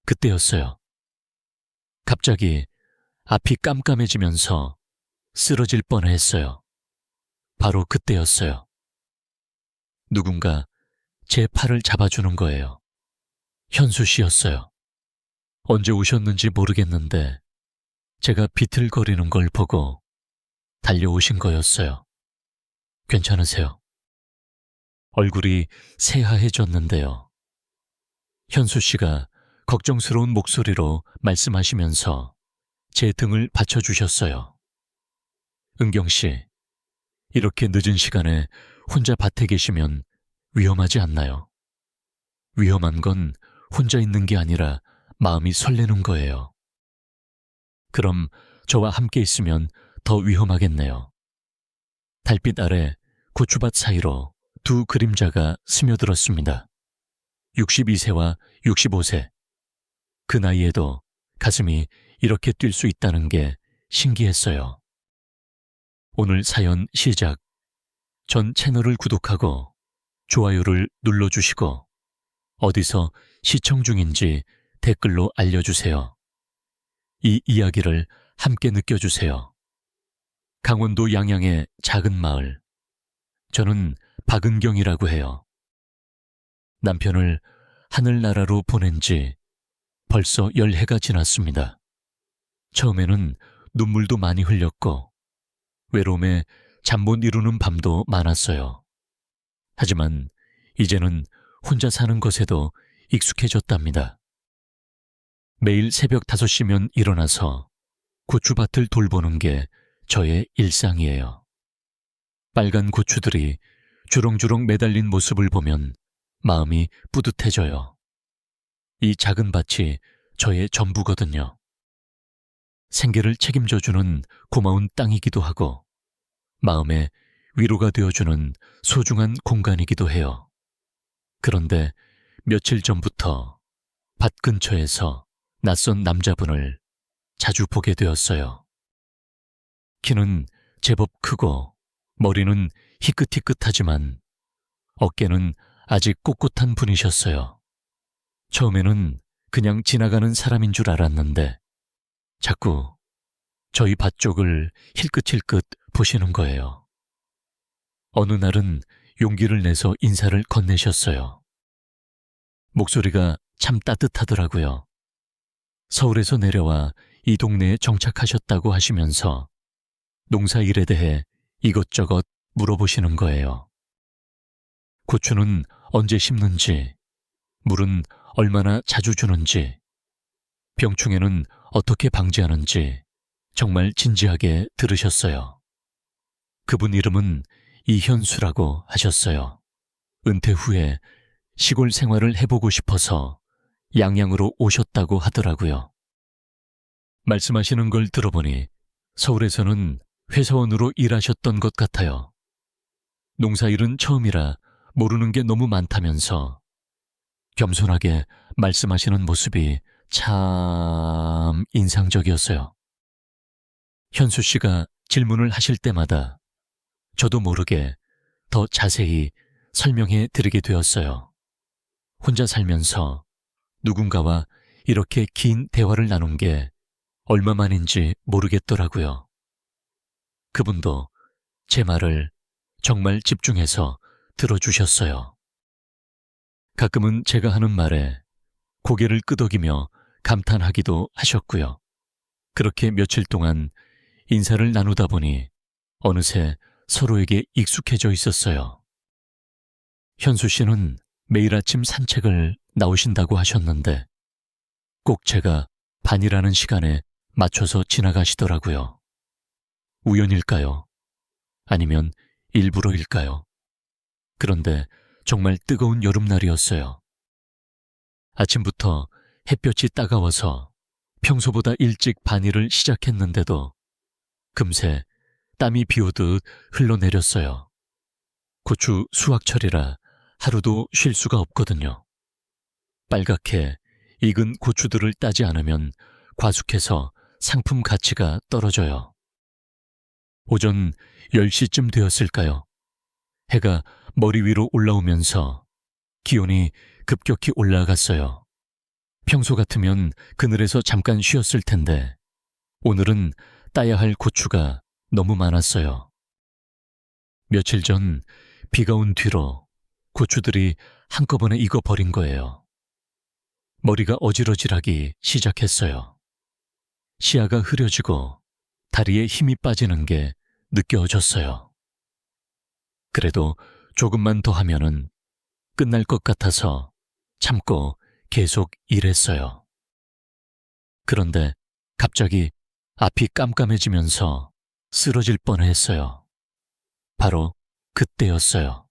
그때였어요. 갑자기 앞이 깜깜해지면서 쓰러질 뻔했어요. 바로 그때였어요. 누군가 제 팔을 잡아주는 거예요. 현수 씨였어요. 언제 오셨는지 모르겠는데 제가 비틀거리는 걸 보고 달려오신 거였어요. 괜찮으세요? 얼굴이 새하얘졌는데요. 현수 씨가 걱정스러운 목소리로 말씀하시면서 제 등을 받쳐주셨어요. 은경 씨, 이렇게 늦은 시간에 혼자 밭에 계시면 위험하지 않나요? 위험한 건 혼자 있는 게 아니라 마음이 설레는 거예요. 그럼 저와 함께 있으면 더 위험하겠네요. 달빛 아래 고추밭 사이로 두 그림자가 스며들었습니다. 62세와 65세. 그 나이에도 가슴이 이렇게 뛸 수 있다는 게 신기했어요. 오늘 사연 시작. 전 채널을 구독하고 좋아요를 눌러주시고 어디서 시청 중인지 댓글로 알려주세요. 이 이야기를 함께 느껴주세요. 강원도 양양의 작은 마을. 저는 박은경이라고 해요. 남편을 하늘나라로 보낸 지 벌써 10해가 지났습니다. 처음에는 눈물도 많이 흘렸고 외로움에 잠 못 이루는 밤도 많았어요. 하지만 이제는 혼자 사는 것에도 익숙해졌답니다. 매일 새벽 5시면 일어나서 고추밭을 돌보는 게 저의 일상이에요. 빨간 고추들이 주렁주렁 매달린 모습을 보면 마음이 뿌듯해져요. 이 작은 밭이 저의 전부거든요. 생계를 책임져주는 고마운 땅이기도 하고 마음에 위로가 되어주는 소중한 공간이기도 해요. 그런데 며칠 전부터 밭 근처에서 낯선 남자분을 자주 보게 되었어요. 키는 제법 크고 머리는 희끗희끗하지만 어깨는 아직 꼿꼿한 분이셨어요. 처음에는 그냥 지나가는 사람인 줄 알았는데 자꾸 저희 밭 쪽을 힐끗힐끗 보시는 거예요. 어느 날은 용기를 내서 인사를 건네셨어요. 목소리가 참 따뜻하더라고요. 서울에서 내려와 이 동네에 정착하셨다고 하시면서 농사일에 대해 이것저것 물어보시는 거예요. 고추는 언제 심는지, 물은 얼마나 자주 주는지, 병충해는 어떻게 방지하는지 정말 진지하게 들으셨어요. 그분 이름은 이현수라고 하셨어요. 은퇴 후에 시골 생활을 해보고 싶어서 양양으로 오셨다고 하더라고요. 말씀하시는 걸 들어보니 서울에서는 회사원으로 일하셨던 것 같아요. 농사일은 처음이라 모르는 게 너무 많다면서 겸손하게 말씀하시는 모습이 참 인상적이었어요. 현수 씨가 질문을 하실 때마다 저도 모르게 더 자세히 설명해 드리게 되었어요. 혼자 살면서 누군가와 이렇게 긴 대화를 나눈 게 얼마만인지 모르겠더라고요. 그분도 제 말을 정말 집중해서 들어주셨어요. 가끔은 제가 하는 말에 고개를 끄덕이며 감탄하기도 하셨고요. 그렇게 며칠 동안 인사를 나누다 보니 어느새 서로에게 익숙해져 있었어요. 현수 씨는 매일 아침 산책을 나오신다고 하셨는데 꼭 제가 반이라는 시간에 맞춰서 지나가시더라고요. 우연일까요? 아니면 일부러일까요? 그런데 정말 뜨거운 여름날이었어요. 아침부터 햇볕이 따가워서 평소보다 일찍 반일을 시작했는데도 금세 땀이 비오듯 흘러내렸어요. 고추 수확철이라 하루도 쉴 수가 없거든요. 빨갛게 익은 고추들을 따지 않으면 과숙해서 상품 가치가 떨어져요. 오전 10시쯤 되었을까요? 해가 머리 위로 올라오면서 기온이 급격히 올라갔어요. 평소 같으면 그늘에서 잠깐 쉬었을 텐데 오늘은 따야 할 고추가 너무 많았어요. 며칠 전 비가 온 뒤로 고추들이 한꺼번에 익어버린 거예요. 머리가 어지러질하기 시작했어요. 시야가 흐려지고 다리에 힘이 빠지는 게 느껴졌어요. 그래도 조금만 더 하면은 끝날 것 같아서 참고 계속 일했어요. 그런데 갑자기 앞이 깜깜해지면서 쓰러질 뻔했어요. 바로 그때였어요.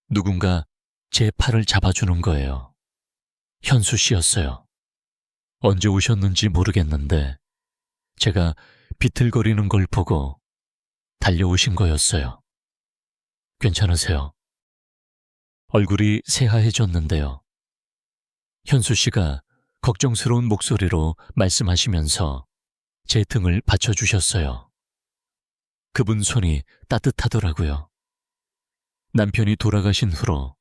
누군가 제 팔을 잡아주는 거예요. 현수 씨였어요. 언제 오셨는지 모르겠는데 제가 비틀거리는 걸 보고 달려오신 거였어요. 괜찮으세요? 얼굴이 새하얘졌는데요. 현수 씨가 걱정스러운 목소리로 말씀하시면서 제 등을 받쳐주셨어요. 그분 손이 따뜻하더라고요. 남편이 돌아가신 후로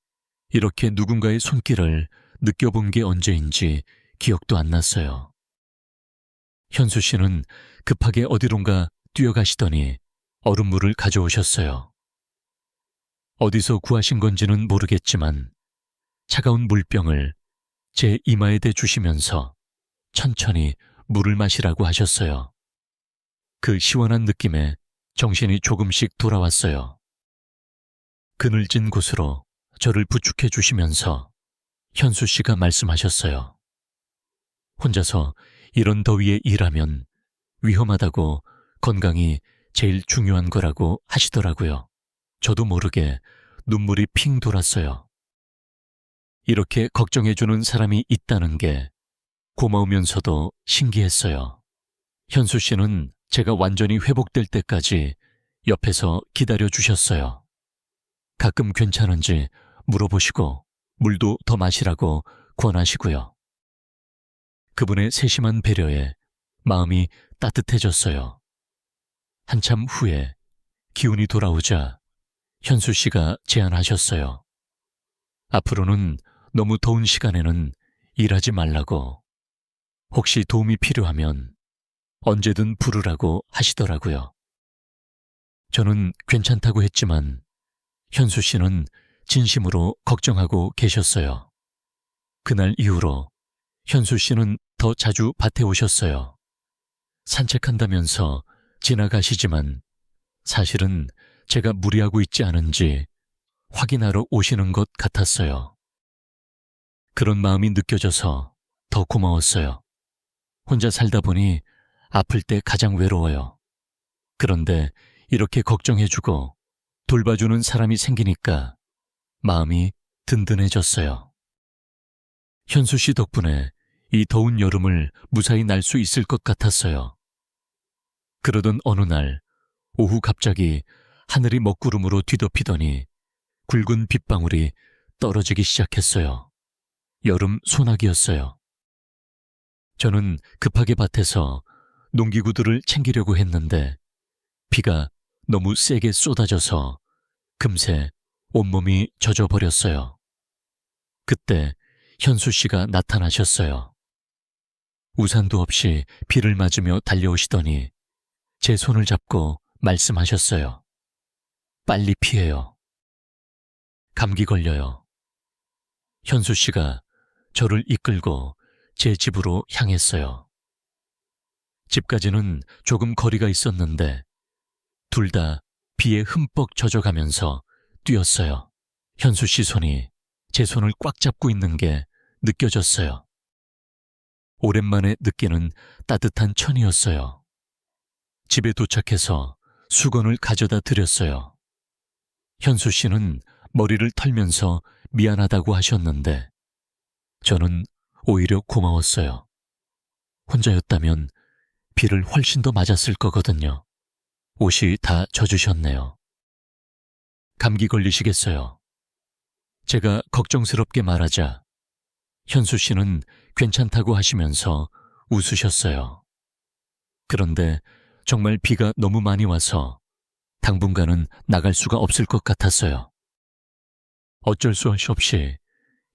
이렇게 누군가의 손길을 느껴본 게 언제인지 기억도 안 났어요. 현수 씨는 급하게 어디론가 뛰어가시더니 얼음물을 가져오셨어요. 어디서 구하신 건지는 모르겠지만 차가운 물병을 제 이마에 대주시면서 천천히 물을 마시라고 하셨어요. 그 시원한 느낌에 정신이 조금씩 돌아왔어요. 그늘진 곳으로 저를 부축해 주시면서 현수 씨가 말씀하셨어요. 혼자서 이런 더위에 일하면 위험하다고 건강이 제일 중요한 거라고 하시더라고요. 저도 모르게 눈물이 핑 돌았어요. 이렇게 걱정해주는 사람이 있다는 게 고마우면서도 신기했어요. 현수 씨는 제가 완전히 회복될 때까지 옆에서 기다려주셨어요. 가끔 괜찮은지 물어보시고 물도 더 마시라고 권하시고요. 그분의 세심한 배려에 마음이 따뜻해졌어요. 한참 후에 기운이 돌아오자 현수 씨가 제안하셨어요. 앞으로는 너무 더운 시간에는 일하지 말라고, 혹시 도움이 필요하면 언제든 부르라고 하시더라고요. 저는 괜찮다고 했지만 현수 씨는 진심으로 걱정하고 계셨어요. 그날 이후로 현수 씨는 더 자주 밭에 오셨어요. 산책한다면서 지나가시지만 사실은 제가 무리하고 있지 않은지 확인하러 오시는 것 같았어요. 그런 마음이 느껴져서 더 고마웠어요. 혼자 살다 보니 아플 때 가장 외로워요. 그런데 이렇게 걱정해주고 돌봐주는 사람이 생기니까 마음이 든든해졌어요. 현수 씨 덕분에 이 더운 여름을 무사히 날 수 있을 것 같았어요. 그러던 어느 날 오후 갑자기 하늘이 먹구름으로 뒤덮이더니 굵은 빗방울이 떨어지기 시작했어요. 여름 소나기였어요. 저는 급하게 밭에서 농기구들을 챙기려고 했는데 비가 너무 세게 쏟아져서 금세 온몸이 젖어버렸어요. 그때 현수 씨가 나타나셨어요. 우산도 없이 비를 맞으며 달려오시더니 제 손을 잡고 말씀하셨어요. 빨리 피해요. 감기 걸려요. 현수 씨가 저를 이끌고 제 집으로 향했어요. 집까지는 조금 거리가 있었는데 둘 다 비에 흠뻑 젖어가면서 뛰었어요. 현수 씨 손이 제 손을 꽉 잡고 있는 게 느껴졌어요. 오랜만에 느끼는 따뜻한 천이었어요. 집에 도착해서 수건을 가져다 드렸어요. 현수 씨는 머리를 털면서 미안하다고 하셨는데 저는 오히려 고마웠어요. 혼자였다면 비를 훨씬 더 맞았을 거거든요. 옷이 다 젖으셨네요. 감기 걸리시겠어요. 제가 걱정스럽게 말하자 현수 씨는 괜찮다고 하시면서 웃으셨어요. 그런데 정말 비가 너무 많이 와서 당분간은 나갈 수가 없을 것 같았어요. 어쩔 수 없이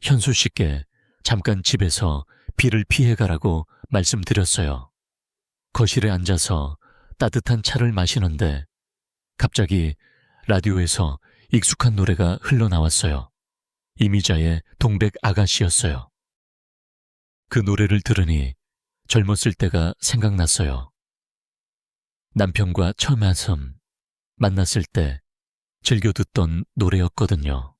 현수 씨께 잠깐 집에서 비를 피해가라고 말씀드렸어요. 거실에 앉아서 따뜻한 차를 마시는데 갑자기 라디오에서 익숙한 노래가 흘러나왔어요. 이미자의 동백 아가씨였어요. 그 노래를 들으니 젊었을 때가 생각났어요. 남편과 처음 만났을 때 즐겨 듣던 노래였거든요.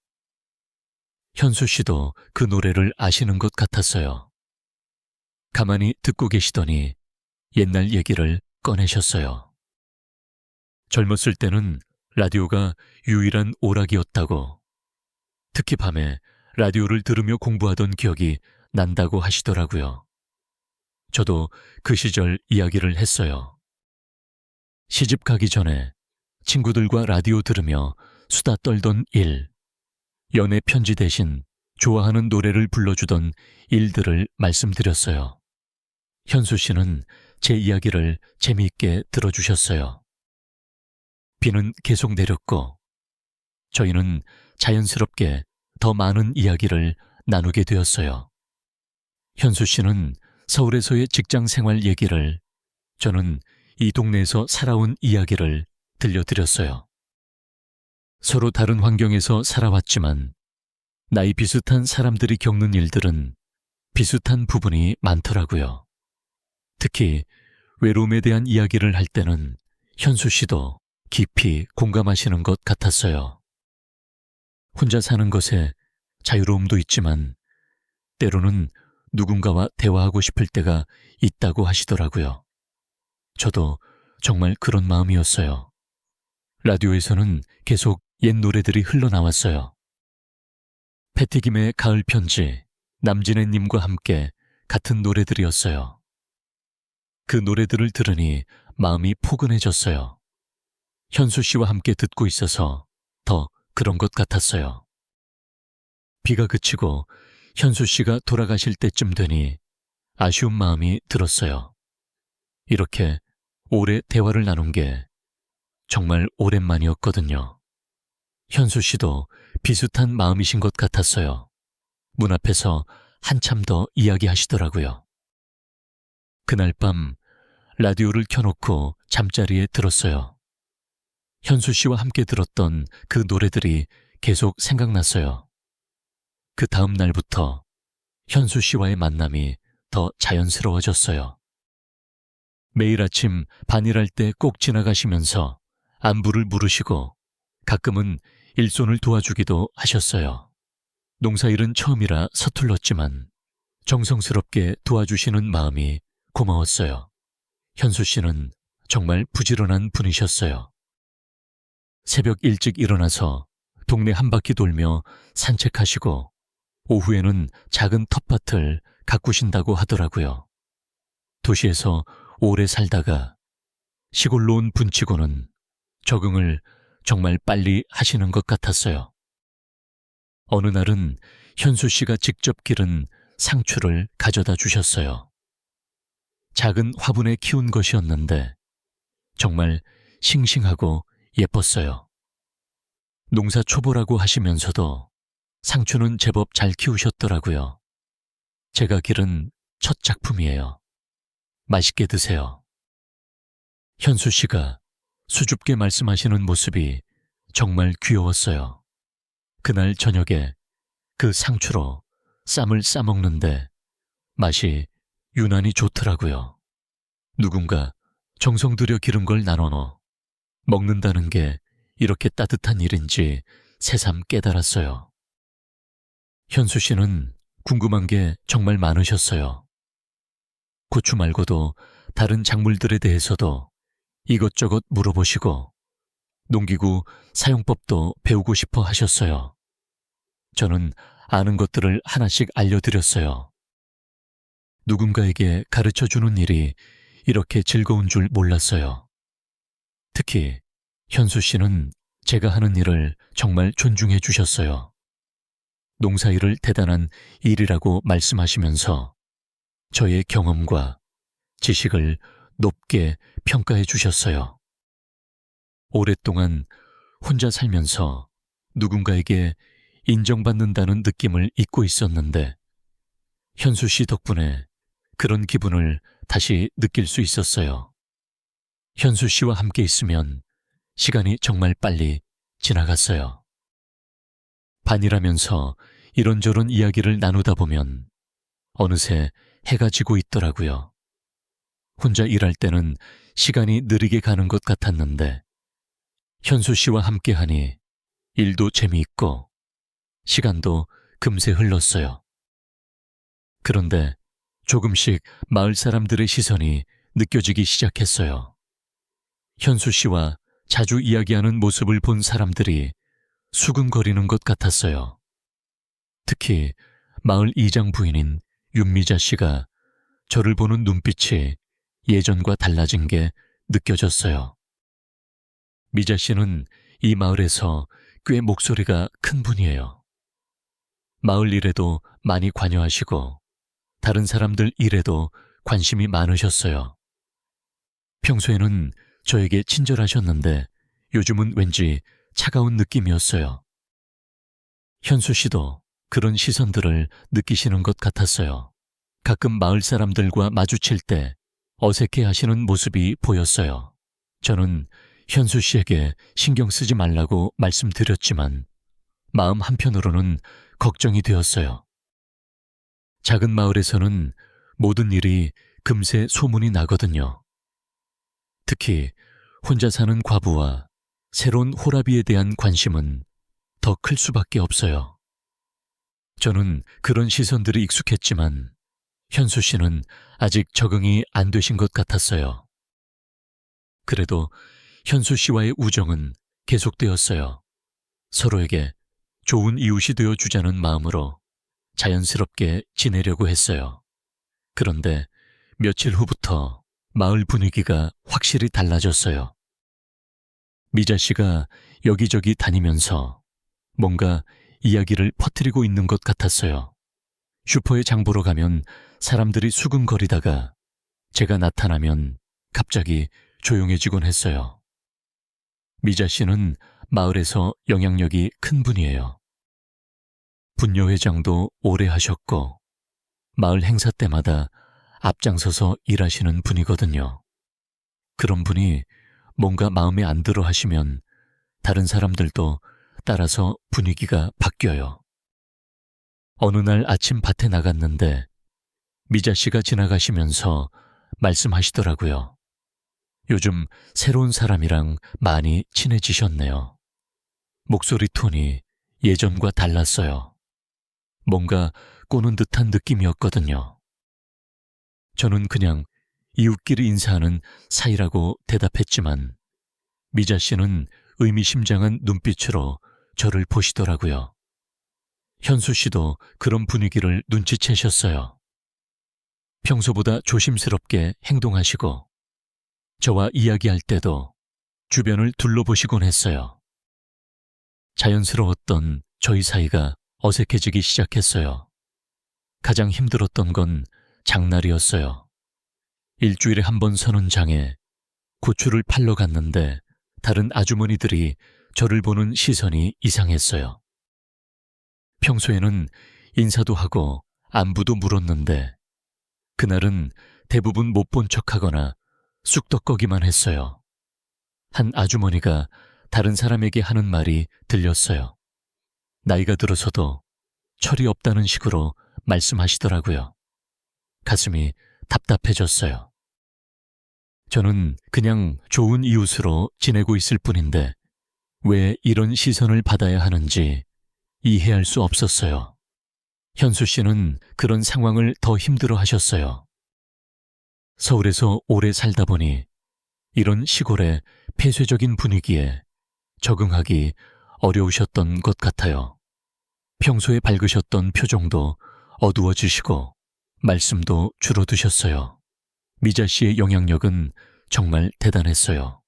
현수 씨도 그 노래를 아시는 것 같았어요. 가만히 듣고 계시더니 옛날 얘기를 꺼내셨어요. 젊었을 때는 라디오가 유일한 오락이었다고, 특히 밤에 라디오를 들으며 공부하던 기억이 난다고 하시더라고요. 저도 그 시절 이야기를 했어요. 시집 가기 전에 친구들과 라디오 들으며 수다 떨던 일, 연애 편지 대신 좋아하는 노래를 불러주던 일들을 말씀드렸어요. 현수 씨는 제 이야기를 재미있게 들어주셨어요. 비는 계속 내렸고 저희는 자연스럽게 더 많은 이야기를 나누게 되었어요. 현수 씨는 서울에서의 직장 생활 얘기를, 저는 이 동네에서 살아온 이야기를 들려드렸어요. 서로 다른 환경에서 살아왔지만 나이 비슷한 사람들이 겪는 일들은 비슷한 부분이 많더라고요. 특히 외로움에 대한 이야기를 할 때는 현수 씨도 깊이 공감하시는 것 같았어요. 혼자 사는 것에 자유로움도 있지만 때로는 누군가와 대화하고 싶을 때가 있다고 하시더라고요. 저도 정말 그런 마음이었어요. 라디오에서는 계속 옛 노래들이 흘러나왔어요. 패티김의 가을 편지, 남진애님과 함께 같은 노래들이었어요. 그 노래들을 들으니 마음이 포근해졌어요. 현수 씨와 함께 듣고 있어서 더 그런 것 같았어요. 비가 그치고 현수 씨가 돌아가실 때쯤 되니 아쉬운 마음이 들었어요. 이렇게 오래 대화를 나눈 게 정말 오랜만이었거든요. 현수 씨도 비슷한 마음이신 것 같았어요. 문 앞에서 한참 더 이야기하시더라고요. 그날 밤 라디오를 켜놓고 잠자리에 들었어요. 현수 씨와 함께 들었던 그 노래들이 계속 생각났어요. 그 다음 날부터 현수 씨와의 만남이 더 자연스러워졌어요. 매일 아침 반일할 때 꼭 지나가시면서 안부를 물으시고 가끔은 일손을 도와주기도 하셨어요. 농사일은 처음이라 서툴렀지만 정성스럽게 도와주시는 마음이 고마웠어요. 현수 씨는 정말 부지런한 분이셨어요. 새벽 일찍 일어나서 동네 한 바퀴 돌며 산책하시고 오후에는 작은 텃밭을 가꾸신다고 하더라고요. 도시에서 오래 살다가 시골로 온 분치고는 적응을 정말 빨리 하시는 것 같았어요. 어느 날은 현수 씨가 직접 기른 상추를 가져다 주셨어요. 작은 화분에 키운 것이었는데 정말 싱싱하고 예뻤어요. 농사 초보라고 하시면서도 상추는 제법 잘 키우셨더라고요. 제가 기른 첫 작품이에요. 맛있게 드세요. 현수 씨가 수줍게 말씀하시는 모습이 정말 귀여웠어요. 그날 저녁에 그 상추로 쌈을 싸먹는데 맛이 유난히 좋더라고요. 누군가 정성 들여 기른 걸 나눠 먹는다는 게 이렇게 따뜻한 일인지 새삼 깨달았어요. 현수 씨는 궁금한 게 정말 많으셨어요. 고추 말고도 다른 작물들에 대해서도 이것저것 물어보시고 농기구 사용법도 배우고 싶어 하셨어요. 저는 아는 것들을 하나씩 알려드렸어요. 누군가에게 가르쳐주는 일이 이렇게 즐거운 줄 몰랐어요. 특히 현수 씨는 제가 하는 일을 정말 존중해 주셨어요. 농사일을 대단한 일이라고 말씀하시면서 저의 경험과 지식을 높게 평가해 주셨어요. 오랫동안 혼자 살면서 누군가에게 인정받는다는 느낌을 잊고 있었는데 현수 씨 덕분에 그런 기분을 다시 느낄 수 있었어요. 현수 씨와 함께 있으면 시간이 정말 빨리 지나갔어요. 반일하면서 이런저런 이야기를 나누다 보면 어느새 해가 지고 있더라고요. 혼자 일할 때는 시간이 느리게 가는 것 같았는데 현수 씨와 함께하니 일도 재미있고 시간도 금세 흘렀어요. 그런데 조금씩 마을 사람들의 시선이 느껴지기 시작했어요. 현수 씨와 자주 이야기하는 모습을 본 사람들이 수근거리는 것 같았어요. 특히 마을 이장 부인인 윤미자 씨가 저를 보는 눈빛이 예전과 달라진 게 느껴졌어요. 미자 씨는 이 마을에서 꽤 목소리가 큰 분이에요. 마을 일에도 많이 관여하시고 다른 사람들 일에도 관심이 많으셨어요. 평소에는 저에게 친절하셨는데 요즘은 왠지 차가운 느낌이었어요. 현수 씨도 그런 시선들을 느끼시는 것 같았어요. 가끔 마을 사람들과 마주칠 때 어색해 하시는 모습이 보였어요. 저는 현수 씨에게 신경 쓰지 말라고 말씀드렸지만 마음 한편으로는 걱정이 되었어요. 작은 마을에서는 모든 일이 금세 소문이 나거든요. 특히 혼자 사는 과부와 새로운 호라비에 대한 관심은 더 클 수밖에 없어요. 저는 그런 시선들이 익숙했지만 현수 씨는 아직 적응이 안 되신 것 같았어요. 그래도 현수 씨와의 우정은 계속되었어요. 서로에게 좋은 이웃이 되어주자는 마음으로 자연스럽게 지내려고 했어요. 그런데 며칠 후부터 마을 분위기가 확실히 달라졌어요. 미자 씨가 여기저기 다니면서 뭔가 이야기를 퍼뜨리고 있는 것 같았어요. 슈퍼에 장 보러 가면 사람들이 수근거리다가 제가 나타나면 갑자기 조용해지곤 했어요. 미자 씨는 마을에서 영향력이 큰 분이에요. 분녀회장도 오래 하셨고 마을 행사 때마다 앞장서서 일하시는 분이거든요. 그런 분이 뭔가 마음에 안 들어 하시면 다른 사람들도 따라서 분위기가 바뀌어요. 어느 날 아침 밭에 나갔는데 미자 씨가 지나가시면서 말씀하시더라고요. 요즘 새로운 사람이랑 많이 친해지셨네요. 목소리 톤이 예전과 달랐어요. 뭔가 꼬는 듯한 느낌이었거든요. 저는 그냥 이웃끼리 인사하는 사이라고 대답했지만 미자 씨는 의미심장한 눈빛으로 저를 보시더라고요. 현수 씨도 그런 분위기를 눈치채셨어요. 평소보다 조심스럽게 행동하시고 저와 이야기할 때도 주변을 둘러보시곤 했어요. 자연스러웠던 저희 사이가 어색해지기 시작했어요. 가장 힘들었던 건 장날이었어요. 일주일에 한 번 서는 장에 고추를 팔러 갔는데 다른 아주머니들이 저를 보는 시선이 이상했어요. 평소에는 인사도 하고 안부도 물었는데 그날은 대부분 못 본 척하거나 쑥덕거기만 했어요. 한 아주머니가 다른 사람에게 하는 말이 들렸어요. 나이가 들어서도 철이 없다는 식으로 말씀하시더라고요. 가슴이 답답해졌어요. 저는 그냥 좋은 이웃으로 지내고 있을 뿐인데 왜 이런 시선을 받아야 하는지 이해할 수 없었어요. 현수 씨는 그런 상황을 더 힘들어 하셨어요. 서울에서 오래 살다 보니 이런 시골의 폐쇄적인 분위기에 적응하기 어려우셨던 것 같아요. 평소에 밝으셨던 표정도 어두워지시고 말씀도 줄어드셨어요. 미자 씨의 영향력은 정말 대단했어요.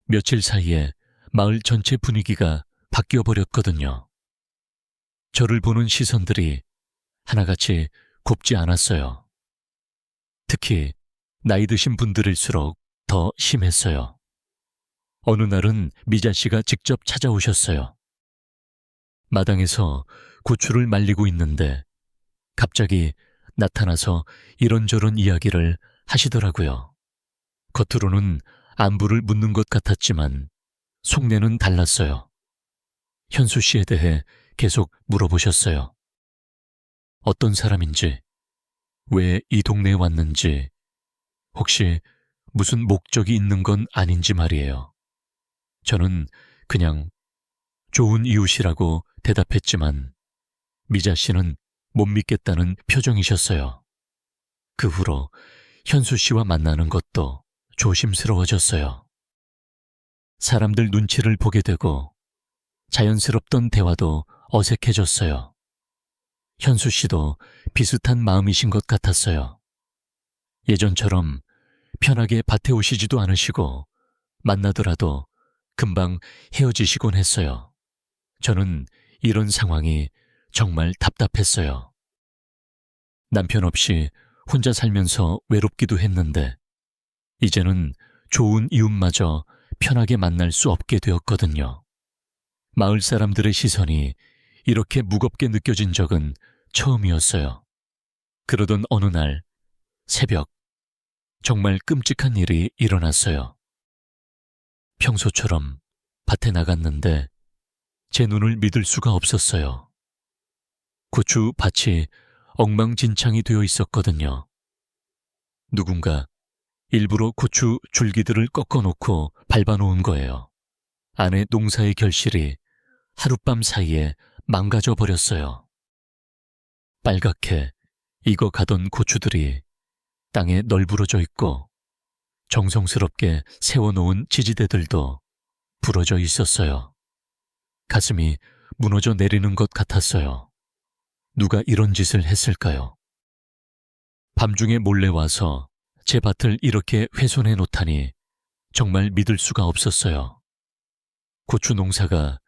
며칠 사이에 마을 전체 분위기가 바뀌어버렸거든요. 저를 보는 시선들이 하나같이 곱지 않았어요. 특히 나이 드신 분들일수록 더 심했어요. 어느 날은 미자 씨가 직접 찾아오셨어요. 마당에서 고추를 말리고 있는데 갑자기 나타나서 이런저런 이야기를 하시더라고요. 겉으로는 안부를 묻는 것 같았지만 속내는 달랐어요. 현수 씨에 대해 계속 물어보셨어요. 어떤 사람인지, 왜 이 동네에 왔는지, 혹시 무슨 목적이 있는 건 아닌지 말이에요. 저는 그냥 좋은 이웃이라고 대답했지만 미자 씨는 못 믿겠다는 표정이셨어요. 그 후로 현수 씨와 만나는 것도 조심스러워졌어요. 사람들 눈치를 보게 되고 자연스럽던 대화도 어색해졌어요. 현수 씨도 비슷한 마음이신 것 같았어요. 예전처럼 편하게 밭에 오시지도 않으시고 만나더라도 금방 헤어지시곤 했어요. 저는 이런 상황이 정말 답답했어요. 남편 없이 혼자 살면서 외롭기도 했는데 이제는 좋은 이웃마저 편하게 만날 수 없게 되었거든요. 마을 사람들의 시선이 이렇게 무겁게 느껴진 적은 처음이었어요. 그러던 어느 날 새벽, 정말 끔찍한 일이 일어났어요. 평소처럼 밭에 나갔는데 제 눈을 믿을 수가 없었어요. 고추 밭이 엉망진창이 되어 있었거든요. 누군가 일부러 고추 줄기들을 꺾어놓고 밟아놓은 거예요. 아내 농사의 결실이 하룻밤 사이에 망가져 버렸어요. 빨갛게 익어가던 고추들이 땅에 널브러져 있고 정성스럽게 세워놓은 지지대들도 부러져 있었어요. 가슴이 무너져 내리는 것 같았어요. 누가 이런 짓을 했을까요? 밤중에 몰래 와서 제 밭을 이렇게 훼손해 놓다니 정말 믿을 수가 없었어요. 고추 농사가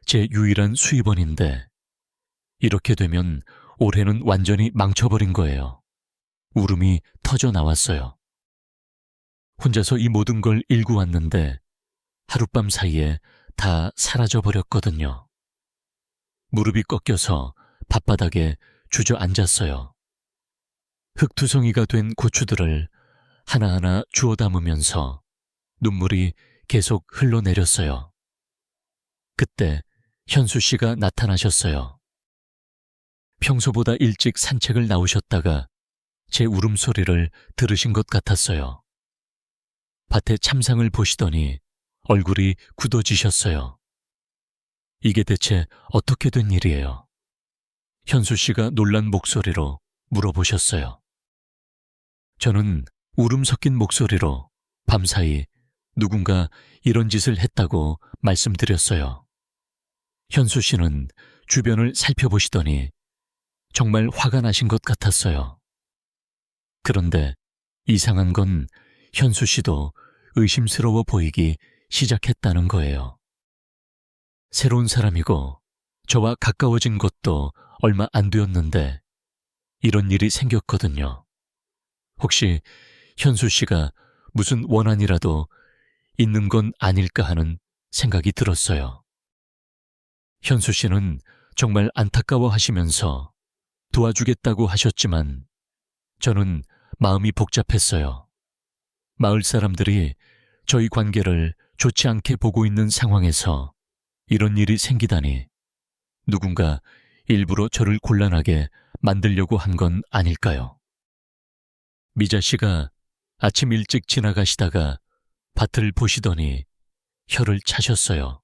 제 유일한 수입원인데 이렇게 되면 올해는 완전히 망쳐버린 거예요. 울음이 터져 나왔어요. 혼자서 이 모든 걸 일구었는데 하룻밤 사이에 다 사라져버렸거든요. 무릎이 꺾여서 밭바닥에 주저앉았어요. 흙투성이가 된 고추들을 하나하나 주워 담으면서 눈물이 계속 흘러내렸어요. 그때 현수 씨가 나타나셨어요. 평소보다 일찍 산책을 나오셨다가 제 울음소리를 들으신 것 같았어요. 밭에 참상을 보시더니 얼굴이 굳어지셨어요. 이게 대체 어떻게 된 일이에요? 현수 씨가 놀란 목소리로 물어보셨어요. 저는 울음 섞인 목소리로 밤사이 누군가 이런 짓을 했다고 말씀드렸어요. 현수 씨는 주변을 살펴보시더니 정말 화가 나신 것 같았어요. 그런데 이상한 건 현수 씨도 의심스러워 보이기 시작했다는 거예요. 새로운 사람이고 저와 가까워진 것도 얼마 안 되었는데 이런 일이 생겼거든요. 혹시 현수 씨가 무슨 원한이라도 있는 건 아닐까 하는 생각이 들었어요. 현수 씨는 정말 안타까워 하시면서 도와주겠다고 하셨지만 저는 마음이 복잡했어요. 마을 사람들이 저희 관계를 좋지 않게 보고 있는 상황에서 이런 일이 생기다니 누군가 일부러 저를 곤란하게 만들려고 한 건 아닐까요? 미자 씨가 아침 일찍 지나가시다가 밭을 보시더니 혀를 차셨어요.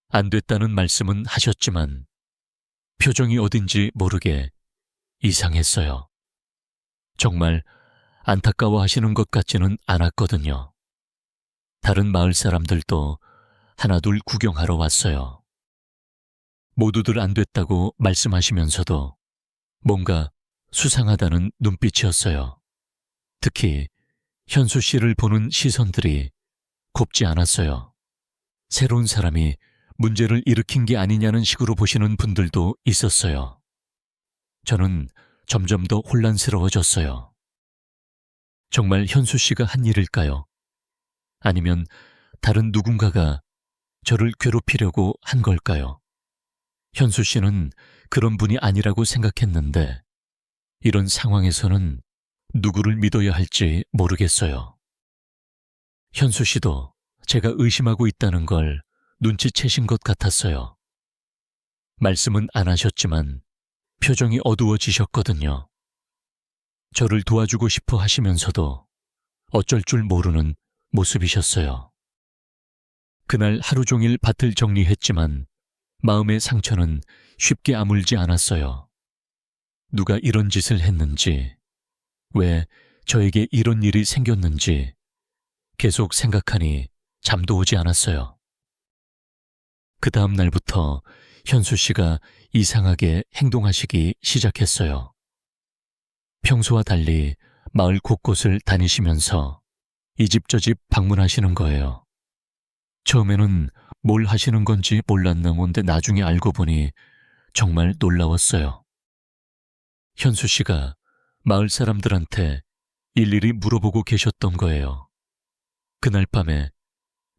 안 됐다는 말씀은 하셨지만 표정이 어딘지 모르게 이상했어요. 정말 안타까워 하시는 것 같지는 않았거든요. 다른 마을 사람들도 하나둘 구경하러 왔어요. 모두들 안 됐다고 말씀하시면서도 뭔가 수상하다는 눈빛이었어요. 특히 현수 씨를 보는 시선들이 곱지 않았어요. 새로운 사람이 문제를 일으킨 게 아니냐는 식으로 보시는 분들도 있었어요. 저는 점점 더 혼란스러워졌어요. 정말 현수 씨가 한 일일까요? 아니면 다른 누군가가 저를 괴롭히려고 한 걸까요? 현수 씨는 그런 분이 아니라고 생각했는데 이런 상황에서는 누구를 믿어야 할지 모르겠어요. 현수 씨도 제가 의심하고 있다는 걸 눈치채신 것 같았어요. 말씀은 안 하셨지만 표정이 어두워지셨거든요. 저를 도와주고 싶어 하시면서도 어쩔 줄 모르는 모습이셨어요. 그날 하루 종일 밭을 정리했지만 마음의 상처는 쉽게 아물지 않았어요. 누가 이런 짓을 했는지, 왜 저에게 이런 일이 생겼는지 계속 생각하니 잠도 오지 않았어요. 그 다음 날부터 현수 씨가 이상하게 행동하시기 시작했어요. 평소와 달리 마을 곳곳을 다니시면서 이 집 저 집 방문하시는 거예요. 처음에는 뭘 하시는 건지 몰랐나 본데 나중에 알고 보니 정말 놀라웠어요. 현수 씨가 마을 사람들한테 일일이 물어보고 계셨던 거예요. 그날 밤에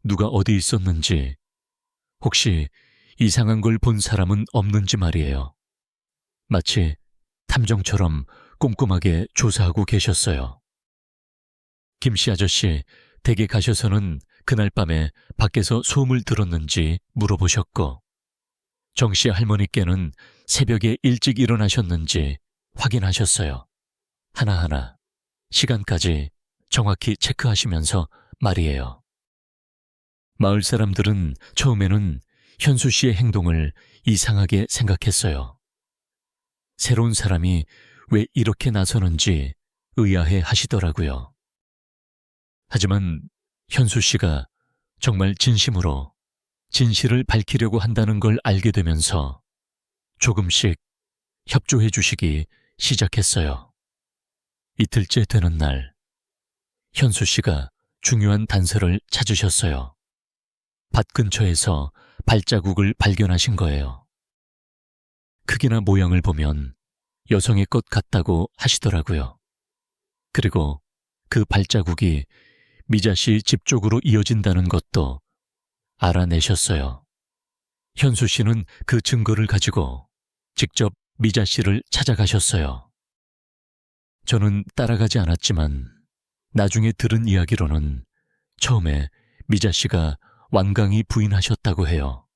누가 어디 있었는지, 혹시 이상한 걸 본 사람은 없는지 말이에요. 마치 탐정처럼 꼼꼼하게 조사하고 계셨어요. 김씨 아저씨 댁에 가셔서는 그날 밤에 밖에서 소음을 들었는지 물어보셨고, 정씨 할머니께는 새벽에 일찍 일어나셨는지 확인하셨어요. 하나하나 시간까지 정확히 체크하시면서 말이에요. 마을 사람들은 처음에는 현수 씨의 행동을 이상하게 생각했어요. 새로운 사람이 왜 이렇게 나서는지 의아해 하시더라고요. 하지만 현수 씨가 정말 진심으로 진실을 밝히려고 한다는 걸 알게 되면서 조금씩 협조해 주시기 시작했어요. 이틀째 되는 날, 현수 씨가 중요한 단서를 찾으셨어요. 밭 근처에서 발자국을 발견하신 거예요. 크기나 모양을 보면 여성의 것 같다고 하시더라고요. 그리고 그 발자국이 미자 씨 집 쪽으로 이어진다는 것도 알아내셨어요. 현수 씨는 그 증거를 가지고 직접 미자 씨를 찾아가셨어요. 저는 따라가지 않았지만 나중에 들은 이야기로는 처음에 미자 씨가 완강히 부인하셨다고 해요.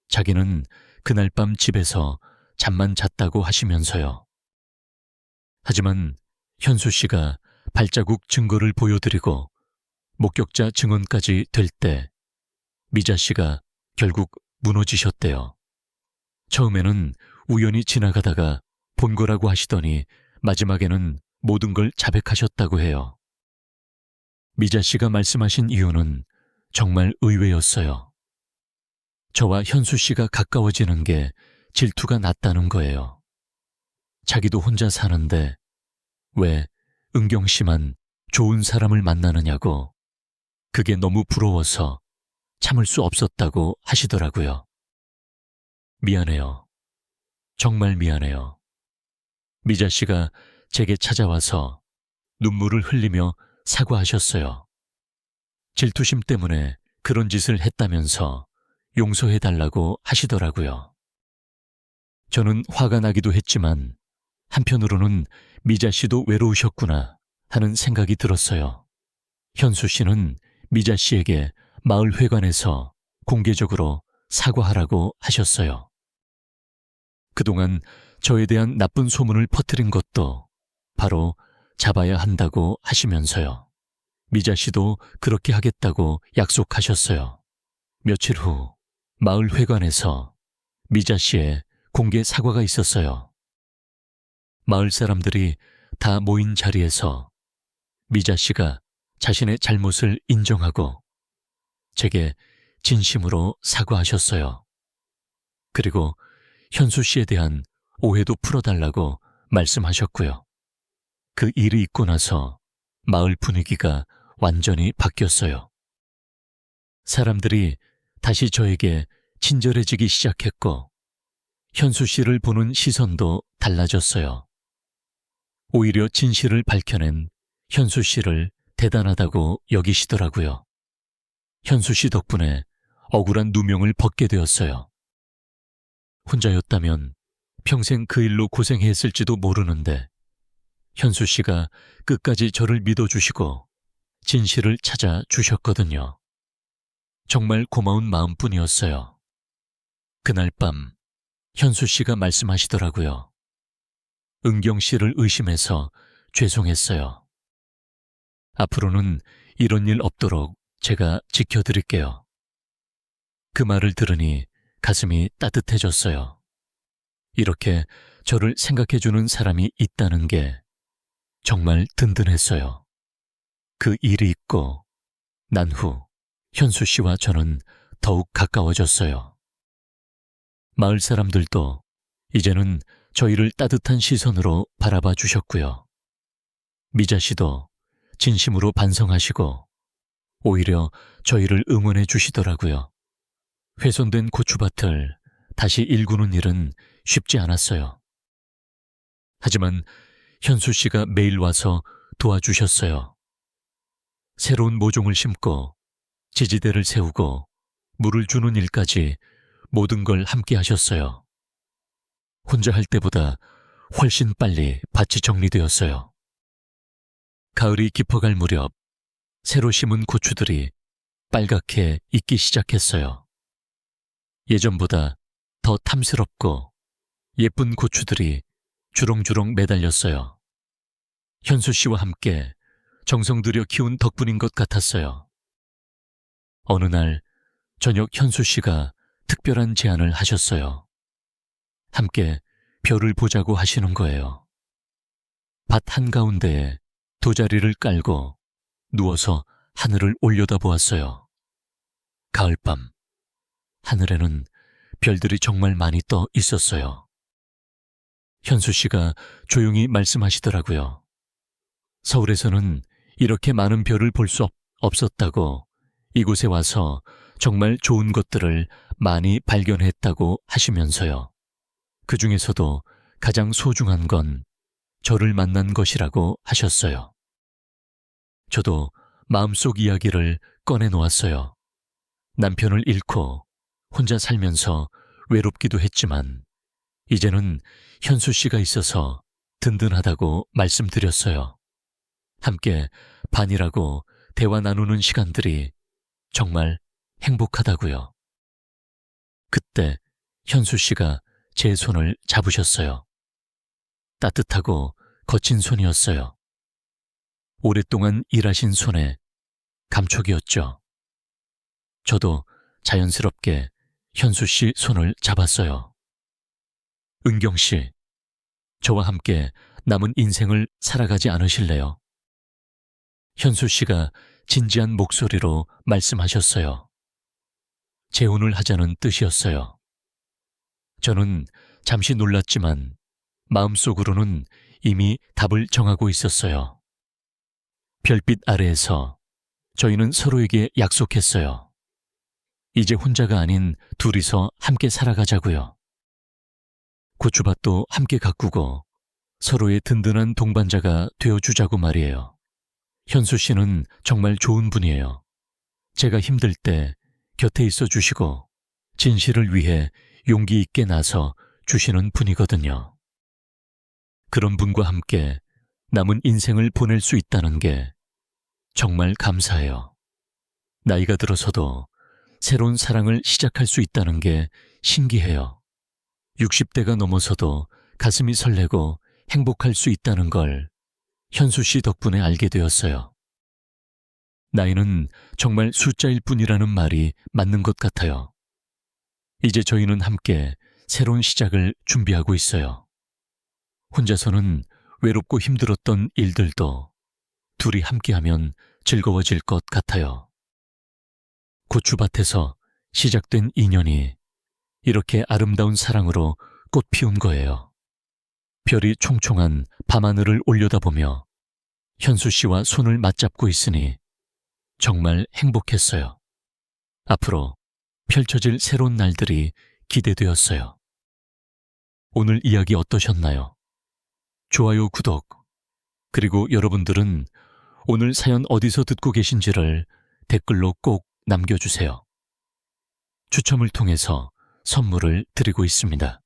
자기는 그날 밤 집에서 잠만 잤다고 하시면서요. 하지만 현수 씨가 발자국 증거를 보여드리고 목격자 증언까지 될 때 미자 씨가 결국 무너지셨대요. 처음에는 우연히 지나가다가 본 거라고 하시더니 마지막에는 모든 걸 자백하셨다고 해요. 미자 씨가 말씀하신 이유는 정말 의외였어요. 저와 현수 씨가 가까워지는 게 질투가 났다는 거예요. 자기도 혼자 사는데 왜 은경 씨만 좋은 사람을 만나느냐고, 그게 너무 부러워서 참을 수 없었다고 하시더라고요. 미안해요. 정말 미안해요. 미자 씨가 제게 찾아와서 눈물을 흘리며 사과하셨어요. 질투심 때문에 그런 짓을 했다면서 용서해달라고 하시더라고요. 저는 화가 나기도 했지만 한편으로는 미자 씨도 외로우셨구나 하는 생각이 들었어요. 현수 씨는 미자 씨에게 마을 회관에서 공개적으로 사과하라고 하셨어요. 그동안 저에 대한 나쁜 소문을 퍼뜨린 것도 바로 잡아야 한다고 하시면서요. 미자 씨도 그렇게 하겠다고 약속하셨어요. 며칠 후 마을 회관에서 미자 씨의 공개 사과가 있었어요. 마을 사람들이 다 모인 자리에서 미자 씨가 자신의 잘못을 인정하고 제게 진심으로 사과하셨어요. 그리고 현수 씨에 대한 오해도 풀어달라고 말씀하셨고요. 그 일이 있고 나서 마을 분위기가 완전히 바뀌었어요. 사람들이 다시 저에게 친절해지기 시작했고 현수 씨를 보는 시선도 달라졌어요. 오히려 진실을 밝혀낸 현수 씨를 대단하다고 여기시더라고요. 현수 씨 덕분에 억울한 누명을 벗게 되었어요. 혼자였다면 평생 그 일로 고생했을지도 모르는데 현수 씨가 끝까지 저를 믿어주시고 진실을 찾아 주셨거든요. 정말 고마운 마음뿐이었어요. 그날 밤 현수 씨가 말씀하시더라고요. 은경 씨를 의심해서 죄송했어요. 앞으로는 이런 일 없도록 제가 지켜드릴게요. 그 말을 들으니 가슴이 따뜻해졌어요. 이렇게 저를 생각해주는 사람이 있다는 게 정말 든든했어요. 그 일이 있고 난 후 현수 씨와 저는 더욱 가까워졌어요. 마을 사람들도 이제는 저희를 따뜻한 시선으로 바라봐 주셨고요. 미자 씨도 진심으로 반성하시고 오히려 저희를 응원해 주시더라고요. 훼손된 고추밭을 다시 일구는 일은 쉽지 않았어요. 하지만 현수 씨가 매일 와서 도와주셨어요. 새로운 모종을 심고 지지대를 세우고 물을 주는 일까지 모든 걸 함께 하셨어요. 혼자 할 때보다 훨씬 빨리 밭이 정리되었어요. 가을이 깊어갈 무렵 새로 심은 고추들이 빨갛게 익기 시작했어요. 예전보다 더 탐스럽고 예쁜 고추들이 주렁주렁 매달렸어요. 현수 씨와 함께 정성 들여 키운 덕분인 것 같았어요. 어느 날 저녁 현수 씨가 특별한 제안을 하셨어요. 함께 별을 보자고 하시는 거예요. 밭 한가운데에 도자리를 깔고 누워서 하늘을 올려다보았어요. 가을밤, 하늘에는 별들이 정말 많이 떠 있었어요. 현수 씨가 조용히 말씀하시더라고요. 서울에서는 이렇게 많은 별을 볼 수 없었다고 이곳에 와서 정말 좋은 것들을 많이 발견했다고 하시면서요. 그 중에서도 가장 소중한 건 저를 만난 것이라고 하셨어요. 저도 마음속 이야기를 꺼내놓았어요. 남편을 잃고 혼자 살면서 외롭기도 했지만 이제는 현수 씨가 있어서 든든하다고 말씀드렸어요. 함께 반이라고 대화 나누는 시간들이 정말 행복하다고요. 그때 현수 씨가 제 손을 잡으셨어요. 따뜻하고 거친 손이었어요. 오랫동안 일하신 손에 감촉이었죠. 저도 자연스럽게 현수 씨 손을 잡았어요. 은경 씨, 저와 함께 남은 인생을 살아가지 않으실래요? 현수 씨가 진지한 목소리로 말씀하셨어요. 재혼을 하자는 뜻이었어요. 저는 잠시 놀랐지만 마음속으로는 이미 답을 정하고 있었어요. 별빛 아래에서 저희는 서로에게 약속했어요. 이제 혼자가 아닌 둘이서 함께 살아가자고요. 고추밭도 함께 가꾸고 서로의 든든한 동반자가 되어주자고 말이에요. 현수 씨는 정말 좋은 분이에요. 제가 힘들 때 곁에 있어 주시고 진실을 위해 용기 있게 나서 주시는 분이거든요. 그런 분과 함께 남은 인생을 보낼 수 있다는 게 정말 감사해요. 나이가 들어서도 새로운 사랑을 시작할 수 있다는 게 신기해요. 60대가 넘어서도 가슴이 설레고 행복할 수 있다는 걸 현수 씨 덕분에 알게 되었어요. 나이는 정말 숫자일 뿐이라는 말이 맞는 것 같아요. 이제 저희는 함께 새로운 시작을 준비하고 있어요. 혼자서는 외롭고 힘들었던 일들도 둘이 함께하면 즐거워질 것 같아요. 고추밭에서 시작된 인연이 이렇게 아름다운 사랑으로 꽃 피운 거예요. 별이 총총한 밤하늘을 올려다보며 현수 씨와 손을 맞잡고 있으니 정말 행복했어요. 앞으로 펼쳐질 새로운 날들이 기대되었어요. 오늘 이야기 어떠셨나요? 좋아요, 구독, 그리고 여러분들은 오늘 사연 어디서 듣고 계신지를 댓글로 꼭 남겨주세요. 추첨을 통해서 선물을 드리고 있습니다.